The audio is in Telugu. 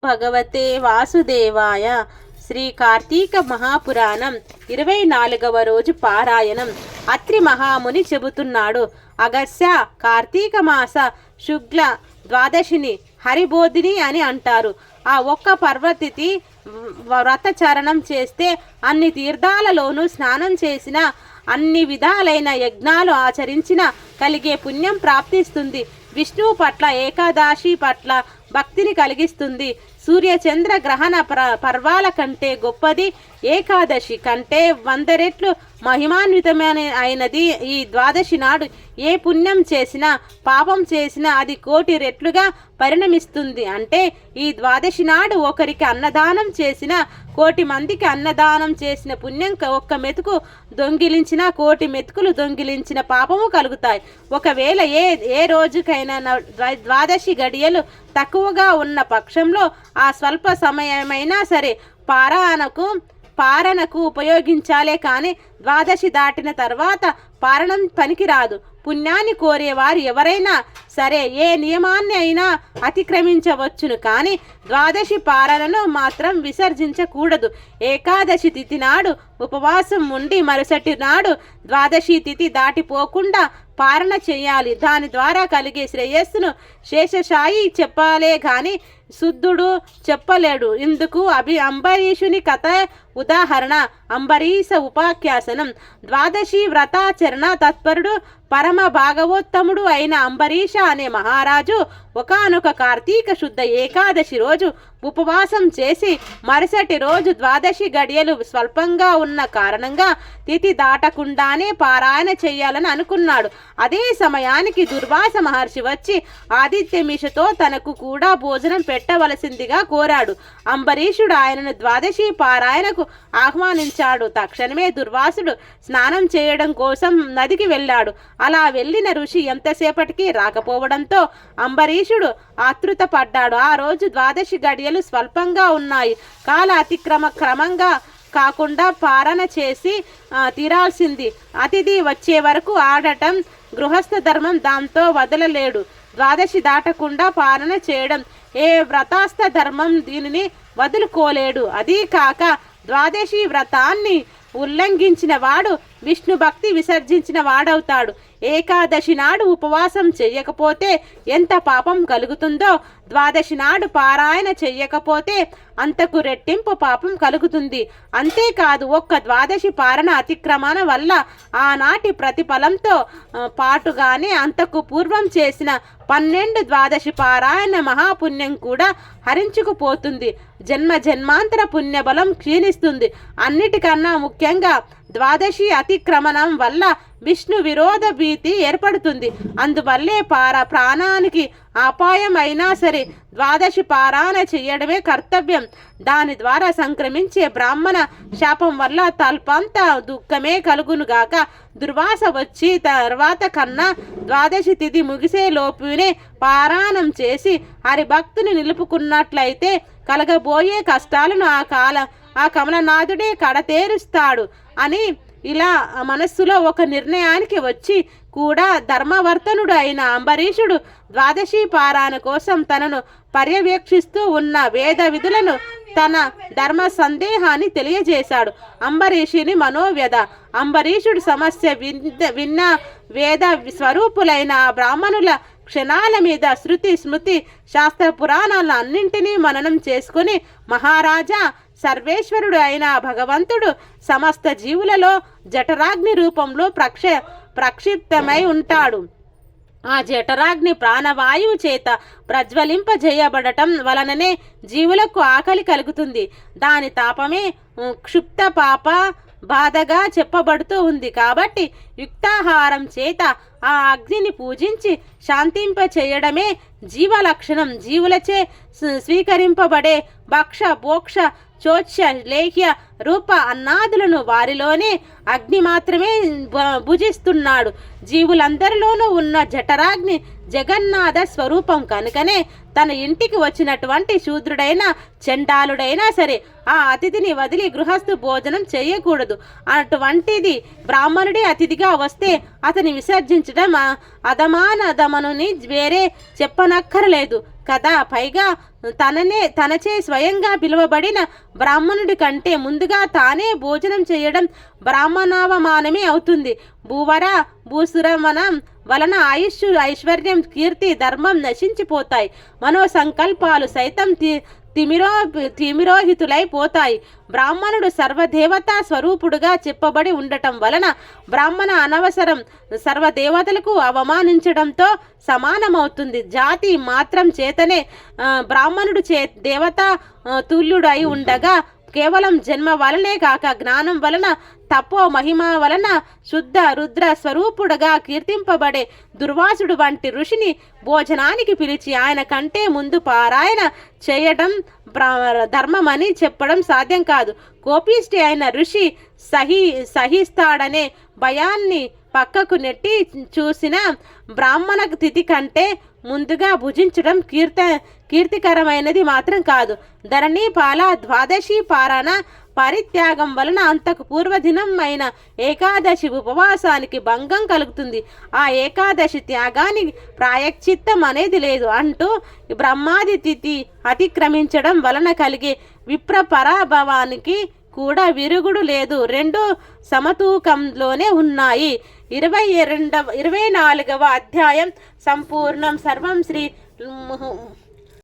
భగవతే వాసుదేవాయ. శ్రీ కార్తీక మహాపురాణం 24వ రోజు పారాయణం. అత్రి మహాముని చెబుతున్నాడు. అగస్య కార్తీక మాస శుక్ల ద్వాదశిని హరిబోధిని అని అంటారు. ఆ ఒక్క పర్వతిథి వ్రతచరణం చేస్తే అన్ని తీర్థాలలోనూ స్నానం చేసిన, అన్ని విధాలైన యజ్ఞాలు ఆచరించిన కలిగే పుణ్యం ప్రాప్తిస్తుంది. విష్ణువు పట్ల ఏకాదశి పట్ల భక్తిని కలిగిస్తుంది. సూర్యచంద్ర గ్రహణ పర్వాల కంటే గొప్పది, ఏకాదశి కంటే 100 రెట్లు మహిమాన్వితమైన అయినది. ఈ ద్వాదశి నాడు ఏ పుణ్యం చేసినా పాపం చేసినా అది 1,000,000 రెట్లుగా పరిణమిస్తుంది. అంటే ఈ ద్వాదశి నాడు ఒకరికి అన్నదానం చేసిన 1,000,000 మందికి అన్నదానం చేసిన పుణ్యం, ఒక్క మెతుకు దొంగిలించిన 1,000,000 మెతుకులు దొంగిలించిన పాపము కలుగుతాయి. ఒకవేళ ఏ రోజుకైనా ద్వాదశి గడియలు తక్కువగా ఉన్న పక్షంలో ఆ స్వల్ప సమయమైనా సరే పారణకు ఉపయోగించాలే కానీ ద్వాదశి దాటిన తర్వాత పారణం పనికిరాదు. పుణ్యాన్ని కోరేవారు ఎవరైనా సరే ఏ నియమాన్ని అయినా అతిక్రమించవచ్చును, కానీ ద్వాదశి పారణను మాత్రం విసర్జించకూడదు. ఏకాదశి తిథి నాడు ఉపవాసం ఉండి మరుసటి నాడు ద్వాదశి తిథి దాటిపోకుండా పారణ చేయాలి. దాని ద్వారా కలిగే శ్రేయస్సును శేషశాయి చెప్పాలే కానీ శుద్ధుడు చెప్పలేడు. ఇందుకు అంబరీషుని కథ ఉదాహరణ. అంబరీష ఉపాఖ్యాసనం. ద్వాదశి వ్రతాచరణ తత్పరుడు పరమ భాగవోత్తముడు అయిన అంబరీష అనే మహారాజు ఒకానొక కార్తీక శుద్ధ ఏకాదశి రోజు ఉపవాసం చేసి మరుసటి రోజు ద్వాదశి గడియలు స్వల్పంగా ఉన్న కారణంగా తిథి దాటకుండానే పారాయణ చేయాలని అనుకున్నాడు. అదే సమయానికి దుర్వాస మహర్షి వచ్చి ఆదిత్యమిషతో తనకు కూడా భోజనం పెట్టవలసిందిగా కోరాడు. అంబరీషుడు ఆయనను ద్వాదశి పారాయణకు ఆహ్వానించాడు. తక్షణమే దుర్వాసుడు స్నానం చేయడం కోసం నదికి వెళ్ళాడు. అలా వెళ్ళిన ఋషి ఎంతసేపటికి రాకపోవడంతో అంబరీషుడు ఆతృతపడ్డాడు. ఆ రోజు ద్వాదశి గడియలు స్వల్పంగా ఉన్నాయి. కాల క్రమంగా కాకుండా పారణ చేసి తీరాల్సింది. అతిథి వచ్చే వరకు ఆడటం గృహస్థ ధర్మం, దాంతో వదలలేడు. ద్వాదశి దాటకుండా పారణ చేయడం ఏ వ్రతాస్థ ధర్మం దీనిని వదులుకోలేడు. అదీ కాక ద్వాదశి వ్రతాన్ని ఉల్లంఘించిన వాడు విష్ణు భక్తి విసర్జించిన వాడవుతాడు. ఏకాదశి నాడు ఉపవాసం చెయ్యకపోతే ఎంత పాపం కలుగుతుందో ద్వాదశి నాడు పారాయణ చెయ్యకపోతే అంతకు రెట్టింపు పాపం కలుగుతుంది. అంతేకాదు ఒక్క ద్వాదశి పారణ అతిక్రమణ వల్ల ఆనాటి ప్రతిఫలంతో పాటుగానే అంతకు పూర్వం చేసిన 12 ద్వాదశి పారాయణ మహాపుణ్యం కూడా హరించుకుపోతుంది. జన్మాంతర పుణ్యబలం క్షీణిస్తుంది. అన్నిటికన్నా ముఖ్యంగా ద్వాదశి అతిక్రమణం వల్ల విష్ణు విరోధ భీతి ఏర్పడుతుంది. అందువల్లే ప్రాణానికి అపాయం అయినా సరే ద్వాదశి పారాయణ చేయడమే కర్తవ్యం. దాని ద్వారా సంక్రమించే బ్రాహ్మణ శాపం వల్ల తల్పంత దుఃఖమే కలుగునుగాక. దుర్వాస వచ్చి తర్వాత కన్నా ద్వాదశి తిథి ముగిసే లోపునే పారాయణం చేసి హరిభక్తుని నిలుపుకున్నట్లయితే కలగబోయే కష్టాలను ఆ కమలనాథుడే కడతేరుస్తాడు అని ఇలా మనస్సులో ఒక నిర్ణయానికి వచ్చి కూడా ధర్మవర్తనుడు అయిన అంబరీషుడు ద్వాదశి పారాయణ కోసం తనను పర్యవేక్షిస్తూ ఉన్న వేద విధులను తన ధర్మ సందేహాన్ని తెలియజేశాడు. అంబరీషుని మనోవ్యధ. అంబరీషుడు సమస్య విన్న వేద స్వరూపులైన బ్రాహ్మణుల క్షణాల మీద శృతి స్మృతి శాస్త్ర పురాణాలను అన్నింటినీ మననం చేసుకుని, మహారాజా సర్వేశ్వరుడు అయిన భగవంతుడు సమస్త జీవులలో జఠరాగ్ని రూపంలో ప్రక్షిప్తమై ఉంటాడు. ఆ జఠరాగ్ని ప్రాణవాయువు చేత ప్రజ్వలింపజేయబడటం వలననే జీవులకు ఆకలి కలుగుతుంది. దాని తాపమే క్షుప్త పాప బాధగా చెప్పబడుతూ ఉంది. కాబట్టి యుక్తాహారం చేత ఆ అగ్నిని పూజించి శాంతింప చేయడమే జీవలక్షణం. జీవులచే స్వీకరింపబడే భక్ష భోక్ష చోచ్య లేహ్య రూప అన్నాదులను వారిలోనే అగ్ని మాత్రమే భుజిస్తున్నాడు. జీవులందరిలోనూ ఉన్న జఠరాగ్ని జగన్నాథ స్వరూపం కనుకనే తన ఇంటికి వచ్చినటువంటి శూద్రుడైనా చండాలుడైనా సరే ఆ అతిథిని వదిలి గృహస్థు భోజనం చేయకూడదు. అటువంటిది బ్రాహ్మణుడే అతిథిగా వస్తే అతని విసర్జించడం అధమానధమనుని వేరే చెప్పనక్కర్లేదు కదా. పైగా తనచే స్వయంగా పిలువబడిన బ్రాహ్మణుడి కంటే ముందుగా తానే భోజనం చేయడం బ్రాహ్మణావమానమే అవుతుంది. భూసురమణం వలన ఆయుష్, ఐశ్వర్యం, కీర్తి, ధర్మం నశించిపోతాయి. మనోసంకల్పాలు సైతం తిమిరోహితులైపోతాయి. బ్రాహ్మణుడు సర్వదేవతా స్వరూపుడుగా చెప్పబడి ఉండటం వలన బ్రాహ్మణ అనవసరం సర్వదేవతలకు అవమానించడంతో సమానమవుతుంది. జాతి మాత్రం చేతనే బ్రాహ్మణుడు దేవతా తుల్యుడై ఉండగా కేవలం జన్మ వలనే కాక జ్ఞానం వలన, తపో మహిమ వలన శుద్ధ రుద్ర స్వరూపుడుగా కీర్తింపబడే దుర్వాసుడు వంటి ఋషిని భోజనానికి పిలిచి ఆయన కంటే ముందు పారాయణ చేయడం ధర్మమని చెప్పడం సాధ్యం కాదు. కోపిష్టి అయిన ఋషి సహిస్తాడనే భయాన్ని పక్కకు నెట్టి చూసిన బ్రాహ్మణ తిథి కంటే ముందుగా భుజించడం కీర్తికరమైనది మాత్రం కాదు. ధరణి పాల ద్వాదశి పారాయణ పరిత్యాగం వలన అంతకు పూర్వదినం అయిన ఏకాదశి ఉపవాసానికి భంగం కలుగుతుంది. ఆ ఏకాదశి త్యాగానికి ప్రాయశ్చిత్తం అనేది లేదు అంటూ బ్రహ్మాది తిథి అతిక్రమించడం వలన కలిగే విప్ర పరాభవానికి కూడా విరుగుడు లేదు. రెండు సమతూకంలోనే ఉన్నాయి. 24వ అధ్యాయం సంపూర్ణం. సర్వం శ్రీ